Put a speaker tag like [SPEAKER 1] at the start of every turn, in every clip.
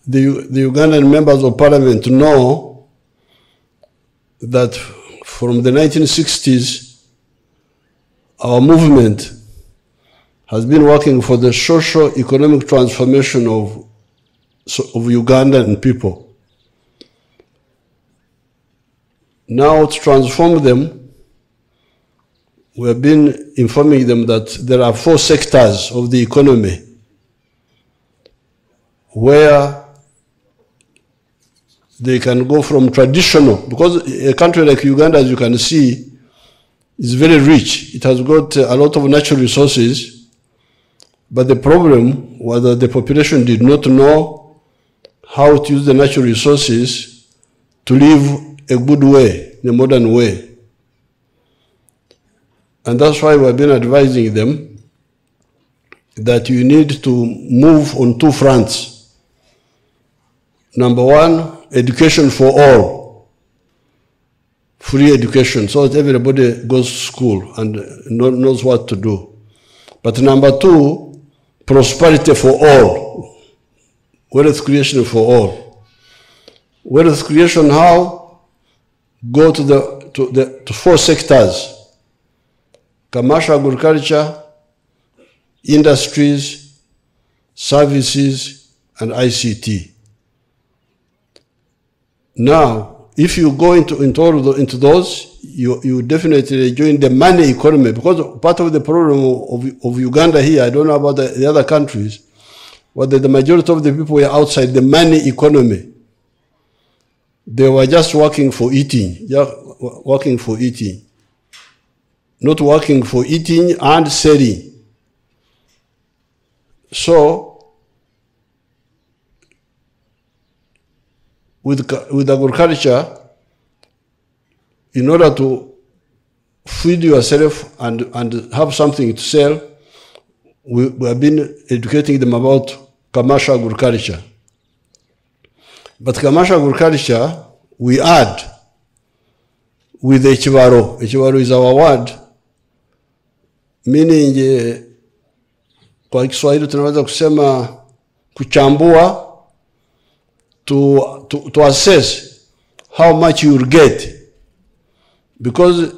[SPEAKER 1] the Ugandan members of parliament know that from the 1960s, our movement has been working for the socio-economic transformation of Ugandan people. Now, to transform them, we have been informing them that there are 4 sectors of the economy where they can go from traditional, because a country like Uganda, as you can see, is very rich. It has got a lot of natural resources, but the problem was that the population did not know how to use the natural resources to live a good way, in a modern way. And that's why we've been advising them that you need to move on 2 fronts. Number 1, education for all, free education, so that everybody goes to school and knows what to do. But number 2, prosperity for all, wealth creation for all. Wealth creation how? Go to 4 sectors: commercial, agriculture, industries, services, and ICT. Now, if you go into those, you definitely join the money economy, because part of the problem of Uganda here, I don't know about the other countries, was that the majority of the people were outside the money economy. They were just working for eating, not working for eating and selling. So, with agriculture, in order to feed yourself and have something to sell, we have been educating them about commercial agriculture. But commercial agriculture, we add with the Echibaro. Echibaro is our word, meaning kwa Kiswahili tunaweza kusema kuchambua, to assess how much you will get, because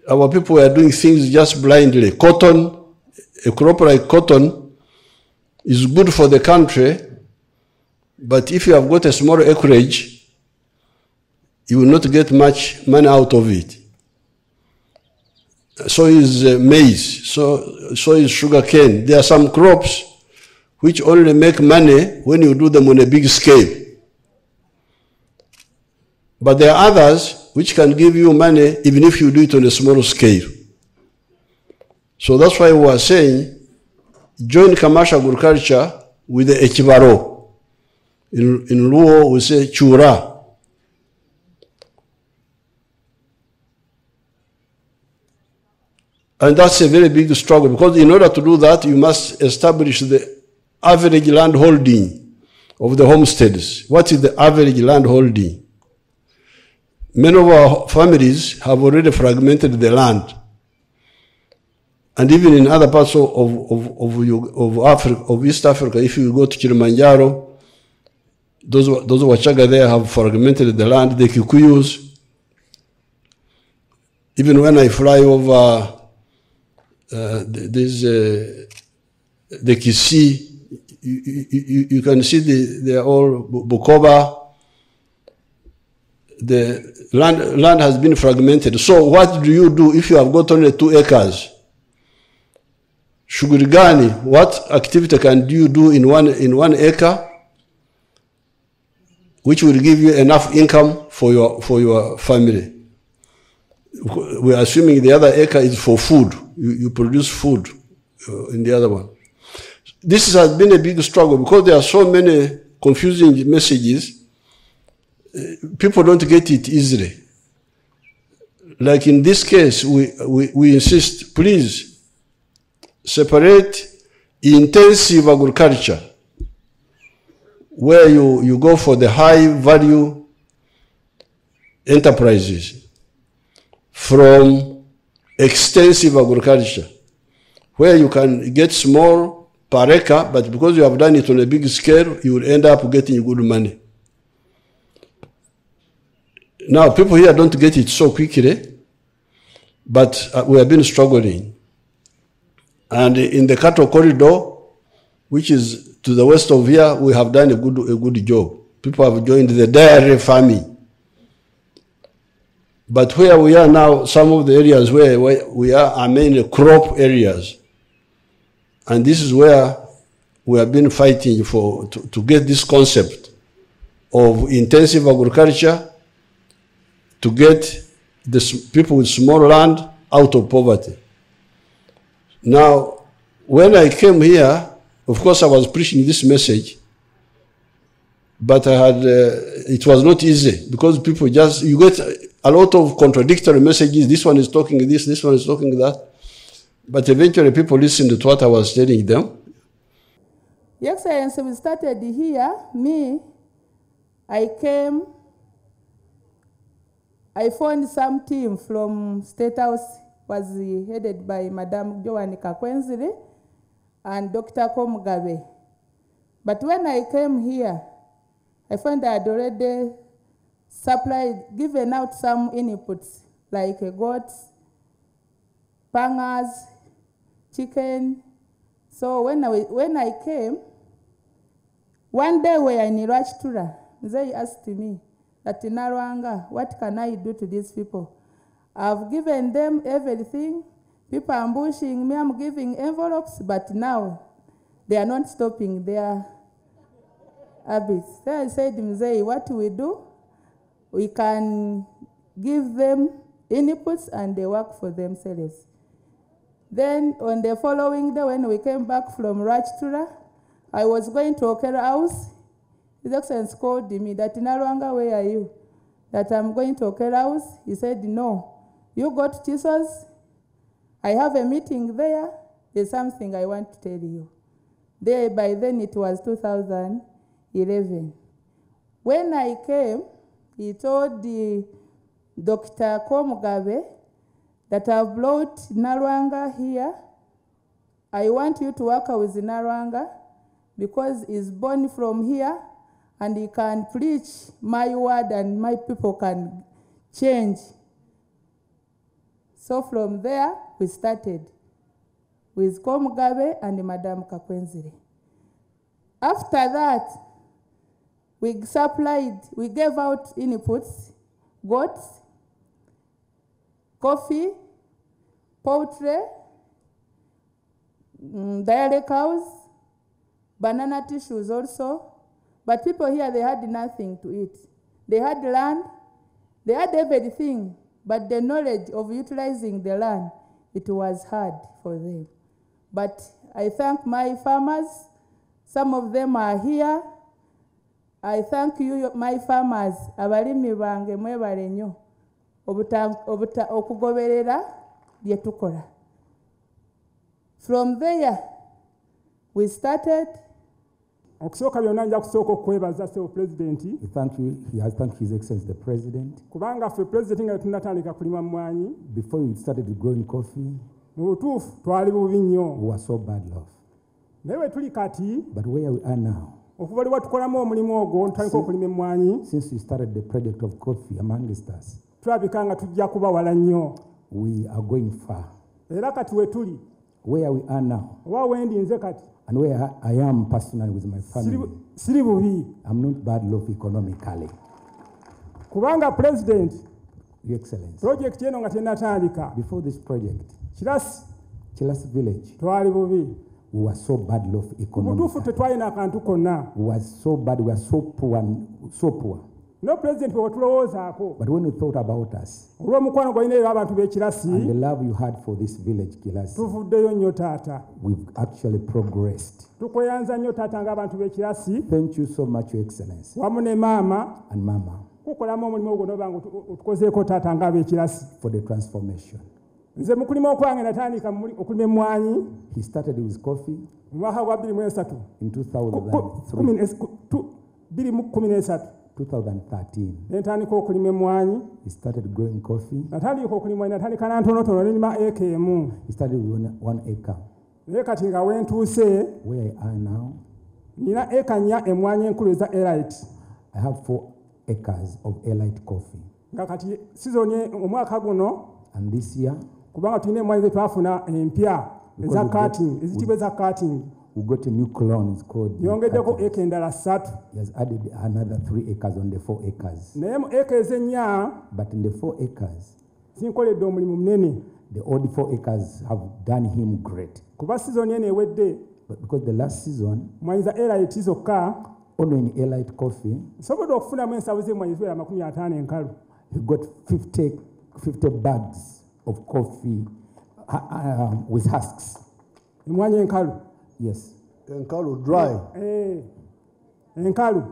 [SPEAKER 1] our people are doing things just blindly. Cotton, a crop like cotton, is good for the country, but if you have got a small acreage, you will not get much money out of it. So is maize, so is sugar cane. There are some crops which only make money when you do them on a big scale. But there are others which can give you money even if you do it on a small scale. So that's why we are saying, join commercial agriculture with the Echibaro. In Luo we say chura. And that's a very big struggle, because in order to do that, you must establish the average land holding of the homesteads. What is the average land holding? Many of our families have already fragmented the land. And even in other parts of Africa, of East Africa, if you go to Kilimanjaro, those Wachaga there have fragmented the land, the Kikuyus. Even when I fly over the Kisii, you can see they're all Bukoba. The land has been fragmented. So what do you do if you have got only 2 acres? Shughuli gani? What activity can you do in one acre, which will give you enough income for your family? We're assuming the other acre is for food. You produce food in the other one. This has been a big struggle because there are so many confusing messages. People don't get it easily. Like in this case, we insist, please separate intensive agriculture, where you go for the high value enterprises, from extensive agriculture, where you can get small per acre, but because you have done it on a big scale, you will end up getting good money. Now, people here don't get it so quickly, but we have been struggling. And in the cattle corridor, which is to the west of here, we have done a good job. People have joined the dairy farming. But where we are now, some of the areas where we are mainly crop areas. And this is where we have been fighting to get this concept of intensive agriculture, to get the people with small land out of poverty. Now, when I came here, of course I was preaching this message, but it was not easy because people you get a lot of contradictory messages. This one is talking this one is talking that. But eventually people listened to what I was telling them.
[SPEAKER 2] Your Excellency, we started here. I found some team from State House, was headed by Madam Joanne Kakwenzile and Dr. Komugabe. But when I came here, I found I had already given out some inputs, like goats, pangers, chicken. So when I came, one day we were in Rachtura, they asked me that in Narwanga, what can I do to these people? I've given them everything. People are ambushing me, I'm giving envelopes, but now they are not stopping their habits. So I said, Mzee, what do we do? We can give them inputs and they work for themselves. Then on the following day, when we came back from Rachtura, I was going to Okera House. His Excellency called me that, Narwanga, where are you? That I'm going to Okera House. He said, no, you go to Chisos. I have a meeting there. There's something I want to tell you. By then it was 2011. When I came, he told Dr. Komugabe that I've brought Narwanga here. I want you to work with Narwanga because he's born from here and he can preach my word and my people can change. So from there, we started with Komugabe and Madam Kakwenzile. After that, we gave out inputs, goats, coffee, poultry, dairy cows, banana tissues also. But people here, they had nothing to eat. They had land, they had everything, but the knowledge of utilizing the land, it was hard for them. But I thank my farmers. Some of them are here. I thank you, my farmers. Abalimi bange mwebale nnyo okugoberera bye tukola. From there, we started.
[SPEAKER 3] Okusooka byonna nja kusooka okwebaza Sir President.
[SPEAKER 4] He has thanked His Excellency the President.
[SPEAKER 3] Kubanga ffe President nga tunatandika kulima mmwanyi.
[SPEAKER 4] Before we started growing coffee,
[SPEAKER 3] mu butuufu twali bubi nnyo.
[SPEAKER 4] we were so bad off.
[SPEAKER 3] Naye we tuli kati.
[SPEAKER 4] But where we are now,
[SPEAKER 3] okuva lwe tukolamu omulimu ogwo ntandika okulima emmwanyi.
[SPEAKER 4] Since we started the project of coffee amongst us,
[SPEAKER 3] tulabika nga tujja kuba wala nnyo.
[SPEAKER 4] we are going far.
[SPEAKER 3] Era kati we tuli.
[SPEAKER 4] Where we are now,
[SPEAKER 3] oba wendi nze kati.
[SPEAKER 4] and where I am personally with my family,
[SPEAKER 3] siri bubi.
[SPEAKER 4] I'm not bad off economically.
[SPEAKER 3] Kubanga President,
[SPEAKER 4] Your Excellency,
[SPEAKER 3] project eno nga tennatandika.
[SPEAKER 4] before this project,
[SPEAKER 3] Chilas
[SPEAKER 4] village,
[SPEAKER 3] twali bubi.
[SPEAKER 4] we were so bad off economically.
[SPEAKER 3] Mutuufu tetwalina akantu konna.
[SPEAKER 4] We were so bad, we were so poor.
[SPEAKER 3] No President bwe tulowoozaako.
[SPEAKER 4] But when you thought about us,
[SPEAKER 3] olw'omukwano gwalina eri abantu b'ekirasi,
[SPEAKER 4] and the love you had for this village, Kilasi,
[SPEAKER 3] tuvuddeyo nnyo taata.
[SPEAKER 4] we've actually progressed.
[SPEAKER 3] Tukweyanza nnyo taata ng'abantu b'ekirasi.
[SPEAKER 4] Thank you so much, Your Excellency,
[SPEAKER 3] wamu ne maama.
[SPEAKER 4] and Mama,
[SPEAKER 3] kukolamu omulimu ogwo n'oba nga otukozeeko taata ng'ab'ekirasi.
[SPEAKER 4] for the transformation.
[SPEAKER 3] Nze mu kulima okwange natandika okulima emmwanyi.
[SPEAKER 4] He started with coffee
[SPEAKER 3] mu mwaka gwa 2013.
[SPEAKER 4] in 2013.
[SPEAKER 3] Nentandika okulima emmwanyi.
[SPEAKER 4] He started growing coffee.
[SPEAKER 3] Natandika okulima emmwanyi, natandika na ntonotono, nalima eka emu.
[SPEAKER 4] He started with 1 acre.
[SPEAKER 3] naye kati nga wentuuse
[SPEAKER 4] Where I am now,
[SPEAKER 3] nina eka 4 emmwanyi enkulu eza elite
[SPEAKER 4] I have 4 acres of elite coffee.
[SPEAKER 3] nga kati sizoni omwaka guno
[SPEAKER 4] And this year,
[SPEAKER 3] kubanga tulina emmwanyi ze twafuna empya eza cutting ezitibwa eza cutting
[SPEAKER 4] we got a new clone. It's called.
[SPEAKER 3] yongeddeko eka endala 3
[SPEAKER 4] He has added another 3 acres on the 4 acres.
[SPEAKER 3] naye mu eka ezennya
[SPEAKER 4] But in the 4 acres,
[SPEAKER 3] zinkoledde omulimu munene
[SPEAKER 4] the old 4 acres have done him great.
[SPEAKER 3] kuba sizoni eno ewedde
[SPEAKER 4] But because the last season,
[SPEAKER 3] emmwanyi za elite zokka
[SPEAKER 4] only in elite coffee,
[SPEAKER 3] nsobodde okufunamu ensawo z'emmwanyi ziwera 50 enkalu
[SPEAKER 4] he got 50 bags of coffee with husks.
[SPEAKER 3] emmwanyi enkalu
[SPEAKER 4] Yes.
[SPEAKER 1] Enkalu dry.
[SPEAKER 3] Enkalu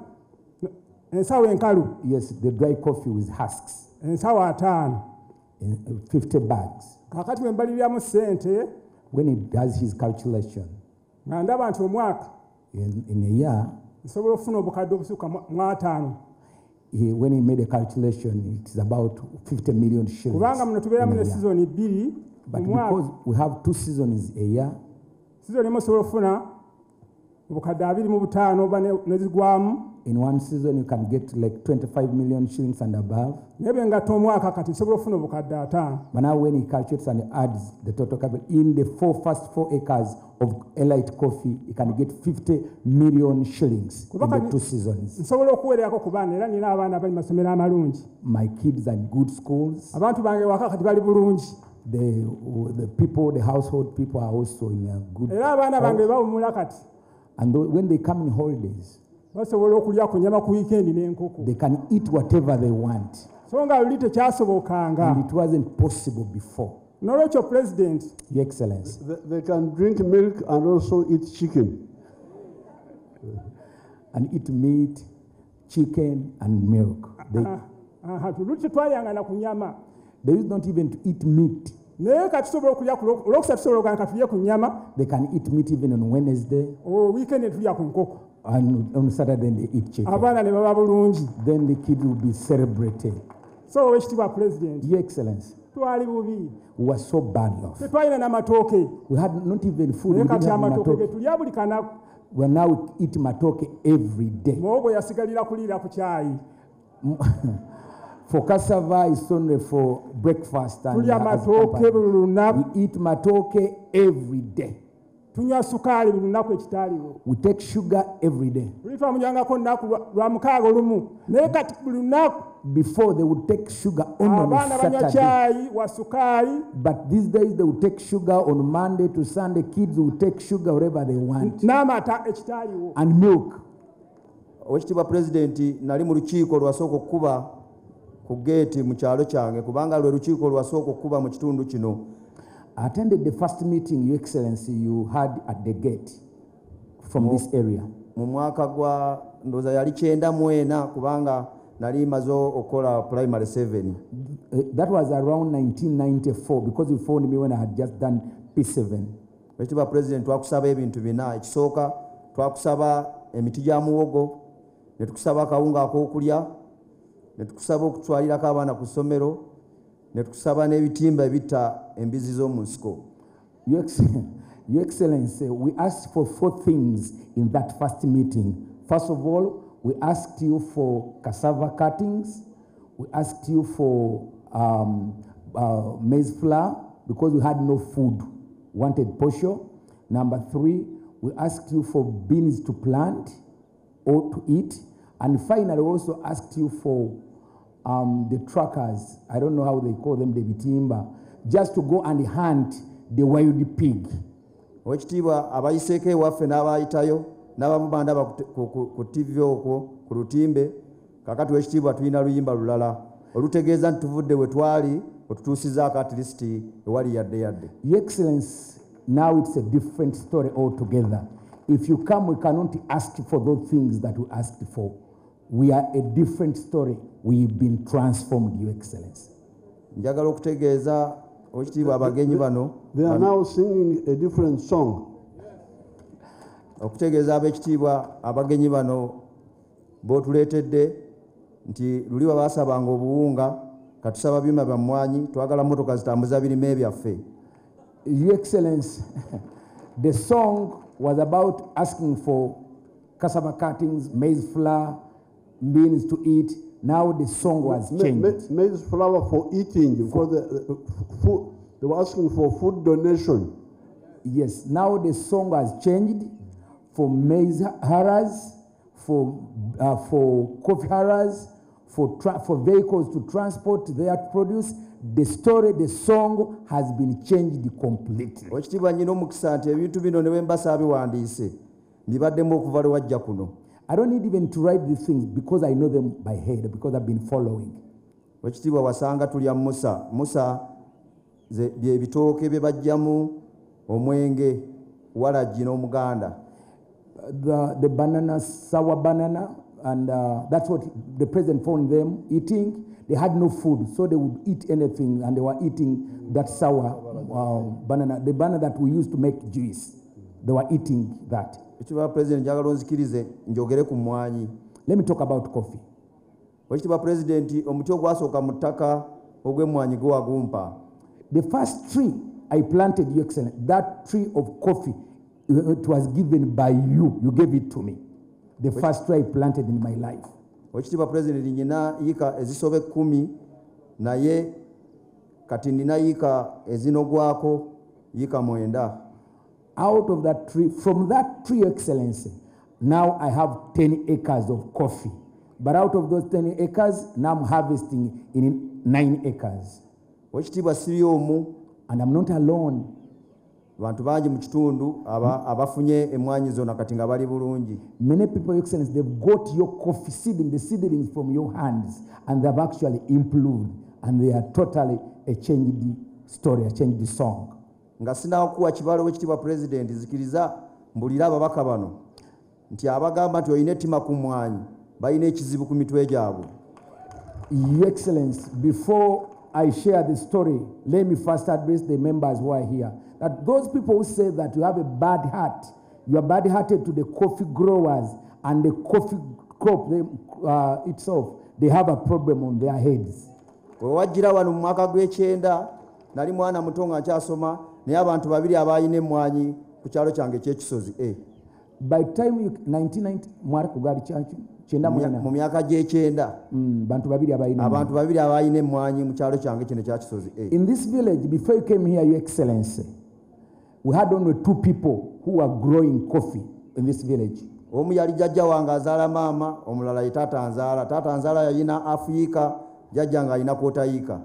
[SPEAKER 3] ensawo enkalu
[SPEAKER 4] Yes, the dry coffee with husks.
[SPEAKER 3] ensawo 5
[SPEAKER 4] 50 bags.
[SPEAKER 3] kakati bwe mbaliriramu ssente
[SPEAKER 4] When he does his calculation,
[SPEAKER 3] nga ndaba nti omwaka
[SPEAKER 4] in a year,
[SPEAKER 3] nsobola okufuna obukadde obusukka mu 5
[SPEAKER 4] when he made a calculation, it's about 50 million shillings.
[SPEAKER 3] kubanga muno tubeeramu
[SPEAKER 4] in a
[SPEAKER 3] ne
[SPEAKER 4] year.
[SPEAKER 3] sizoni 2
[SPEAKER 4] But
[SPEAKER 3] mu mwaka
[SPEAKER 4] because we have 2 seasons a year,
[SPEAKER 3] sizoni emu osobola okufuna obukadde 25 oba nezigwamu
[SPEAKER 4] in one season you can get like 25 million shillings and above.
[SPEAKER 3] naye bwe ngatta omwaka kati nsobola okufuna obukadde 5
[SPEAKER 4] But now when he calculates and adds the total capital in the first 4 acres of elite coffee, he can get 50 million shillings in the 2 seasons.
[SPEAKER 3] nsobola okuweererako ku baana era nina abaana bali mu masomero amalungi
[SPEAKER 4] My kids are in good schools.
[SPEAKER 3] abantu bange waka kati bali bulungi
[SPEAKER 4] The people, the household people are also in a good
[SPEAKER 3] era abaana bange
[SPEAKER 4] health.
[SPEAKER 3] bawumula kati
[SPEAKER 4] And when they come in holidays,
[SPEAKER 3] basobola okulya ku nyama ku wiikendi n'enkoko
[SPEAKER 4] they can eat whatever they want.
[SPEAKER 3] so nga luli tekyasobokanga
[SPEAKER 4] And it wasn't possible before.
[SPEAKER 3] n'olwekyo president
[SPEAKER 4] Your Excellency.
[SPEAKER 1] They can drink milk and also eat chicken.
[SPEAKER 4] And eat meat, chicken, and milk.
[SPEAKER 3] luli tetwayangana ku nyama
[SPEAKER 4] They used not even to eat meat.
[SPEAKER 3] naye kati tusobola okulya olwokusatu tusobola okugana katulye ku nyama
[SPEAKER 4] They can eat meat even on Wednesday,
[SPEAKER 3] wiikendi tulya ku nkoko
[SPEAKER 4] and on Saturday they eat chicken.
[SPEAKER 3] abaana ne baba bulungi
[SPEAKER 4] Then the kids will be celebrated.
[SPEAKER 3] so owekitiibwa president
[SPEAKER 4] Your Excellency,
[SPEAKER 3] twali bubi
[SPEAKER 4] we were so bad off.
[SPEAKER 3] tetwalina n'amatooke
[SPEAKER 4] We had not even food.
[SPEAKER 3] naye
[SPEAKER 4] We didn't
[SPEAKER 3] kati
[SPEAKER 4] have
[SPEAKER 3] amatooke ge
[SPEAKER 4] matoke.
[SPEAKER 3] tulya buli kanaku
[SPEAKER 4] Well, now we eat matoke every day.
[SPEAKER 3] muwogo yasigalira kuliira ku kyayi
[SPEAKER 4] For cassava, it's only for breakfast. And
[SPEAKER 3] tulya
[SPEAKER 4] as
[SPEAKER 3] matooke
[SPEAKER 4] company.
[SPEAKER 3] buli lunaku
[SPEAKER 4] We eat matoke every day.
[SPEAKER 3] tunywa sukaali buli lunaku ekitaaliwo
[SPEAKER 4] We take sugar every day.
[SPEAKER 3] luli twamunywangako olunaku lwa 6 olumu naye kati buli lunaku
[SPEAKER 4] Before they would take sugar only on
[SPEAKER 3] abaana banywa
[SPEAKER 4] Saturday.
[SPEAKER 3] kyayi wa sukaali
[SPEAKER 4] But these days they would take sugar on Monday to Sunday. Kids will take sugar wherever they want.
[SPEAKER 3] n'amata ekitaaliwo
[SPEAKER 4] And milk.
[SPEAKER 5] Owekitiibwa pulezidenti nali mu lukiiko lwasooka okukuba ku geeti mu kyalo kyange kubanga lwe lukiiko lwasooka okukuba mu kitundu kino.
[SPEAKER 4] I attended the first meeting, Your Excellency, you had at the gate from this area.
[SPEAKER 5] Mu mwaka gwa ndowooza yali 94 kubanga nali maze okukola primary 7.
[SPEAKER 4] That was around 1994 because you phoned me when I had just done P7.
[SPEAKER 5] Owekitiibwa pulezidenti twakusaba ebintu 4. Ekisooka twakusaba emiti gya muwogo, ne tukusaba akawunga ak'okulya, ne tukusaba okutwalirako abaana ku ssomero, ne tukusaba n'ebitimba ebitta embizi z'omu nsiko.
[SPEAKER 4] Your Excellency, we asked for 4 things in that first meeting. First of all, we asked you for cassava cuttings. We asked you for maize flour because we had no food. We wanted posho. Number 3, we asked you for beans to plant or to eat. And finally, we also asked you for the truckers. I don't know how they call them, the bitimba, just to go and hunt the wild pig.
[SPEAKER 5] Owekitiibwa abayiseeko ewaffe n'abayitayo n'abamu bandaba ku TV okwo ku lutimbe. Kakati owekitiibwa tulina luyimba lulala olutegeeza nti tuvudde we twali otutuusizaako at least ewali yadde.
[SPEAKER 4] Your Excellency, now it's a different story altogether. If you come, we cannot ask for those things that we asked for. We are a different story. We've been transformed, Your Excellency.
[SPEAKER 5] Njagala okutegeeza owekitiibwa abagenyi bano.
[SPEAKER 1] They are now singing a different song.
[SPEAKER 5] Okutegeeza ab'ekitiibwa abagenyi bano b'otuleetedde nti luli baasabanga obuwunga katusaba byuma bya mmwanyi twagala motoka zitambuza birime byaffe.
[SPEAKER 4] Your Excellency, The song was about asking for cassava cuttings, maize flour, beans to eat. Now the song was changed.
[SPEAKER 1] Maize flour for eating, because they were asking for food donation.
[SPEAKER 4] Yes, now the song has changed for maize harrows, for coffee harrows, for vehicles to transport their produce. The story, the song has been changed completely. I don't need even to write these things because I know them by head, because I've been following. The banana, sour banana, and that's what the president found them eating. They had no food, so they would eat anything, and they were eating that sour banana, the banana that we used to make juice. They were eating that. Let me talk about coffee. The first tree I planted, Your Excellency, that tree of coffee, it was given by you. You gave it to me. The first tree I planted in my life. Out of that tree, from that tree, Excellency, now I have 10 acres of coffee. But out of those 10 acres, now I'm harvesting in 9 acres. And I'm not alone. Many people, Excellency, they've got your coffee seedling, the seedlings from your hands, and they've actually improved, and they are totally a changed story, a changed song.
[SPEAKER 5] Nga sinakuwa kibalo wekitibwa president zikiriza mbulira ababaka bano nti abagamba nti oyina ettima ku mwanyi balina ekizibu ku mitwe gyabwe.
[SPEAKER 4] Your Excellency, before I share the story, let me first address the members who are here. That those people who say that you have a bad heart, you are bad-hearted to the coffee growers and the coffee crop itself, they have a problem on their heads.
[SPEAKER 5] Wajira wano mu mwaka gw'ekyenda nali mwana muto nga nkyasoma naye abantu babiri abayina emmwanyi ku kyalo kyange ky'ekisozi.
[SPEAKER 4] By time 1990 mwaka kugali kyacho kyenda
[SPEAKER 5] mu myaka gy'ekyenda
[SPEAKER 4] abantu babiri
[SPEAKER 5] abayina emmwanyi mu kyalo kyange kino kya kisozi.
[SPEAKER 4] In this village, before you came here, Your Excellency, we had only 2 people who were growing coffee in this village.
[SPEAKER 5] Omu yali jjajja wange azaala maama, omulala ye taata anzaala. Taata anzaala yalina afiika, jjajja nga alina kwotayiika.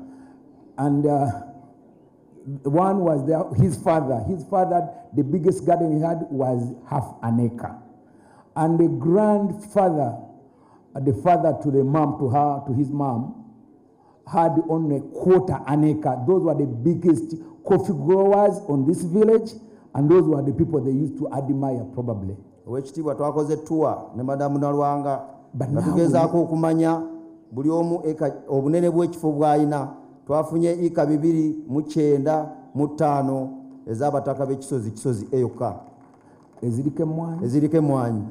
[SPEAKER 4] And one was there, his father. His father, the biggest garden he had was half an acre. And the grandfather, the father to the mom, to his mom, had only quarter an acre. Those were the biggest coffee growers on this village, and those were the people they used to admire probably.
[SPEAKER 5] Owekitiibwa twakoze tour ne Madamu Nalwanga nga tugezaako okumanya buli omu obunene bw'ekifo bw'alina. Twafunye eka 295 ez'abataka b'ekisozi eyokka eziriko emmwanyi.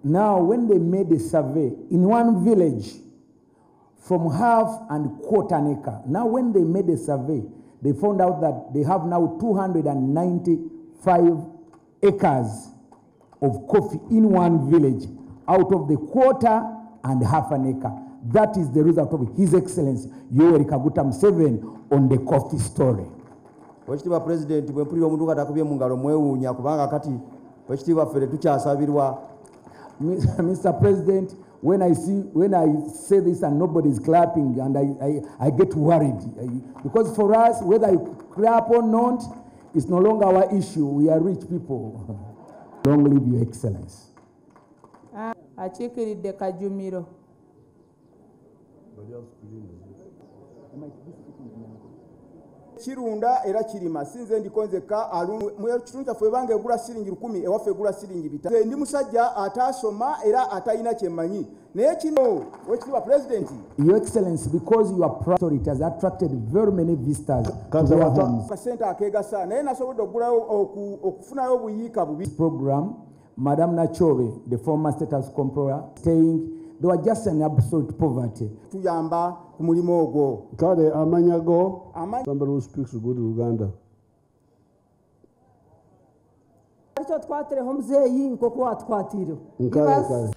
[SPEAKER 4] Now when they made a survey in one village from half and quarter an acre, now when they made a survey, they found out that they have now 295 acres of coffee in one village out of the quarter and half an acre. That is the result of His Excellency Yoweri Kaguta Museveni on the coffee story.
[SPEAKER 5] Wekitiibwa president bwe mpulira omuntu katakubye mu ngalo mwewuunya kubanga kati wekitiibwa ffe tetukyasabirwa.
[SPEAKER 4] Mr. President, when I say this and nobody is clapping, and I get worried. Because for us, whether you clap or not, it's no longer our issue. We are rich people. Long live Your Excellency.
[SPEAKER 2] Achikiridde Kajumiro.
[SPEAKER 6] Kirunda era kirima sinze ndikonzeka mu kitundu kyaffe bange egula siringi 10 ewaffe egula siringi 5. Ndi musajja atasoma era atayina kyemanyi naye kino wekitiibwa president.
[SPEAKER 4] Your Excellency, because you are proud, it has attracted very many visitors to their homes.
[SPEAKER 6] Kasente akegasa naye nasobodde okugulayo okufunayo obuyiika bubi.
[SPEAKER 4] Program, Madam Nachobe, the former State House Comptroller, saying they were just in absolute poverty.
[SPEAKER 6] Tuyamba ku mulimo ogwo.
[SPEAKER 1] Kale amanyago, somebody who speaks good Uganda.
[SPEAKER 7] cyo twatireho muzeyi nkoko watwatire
[SPEAKER 1] Nkare kare.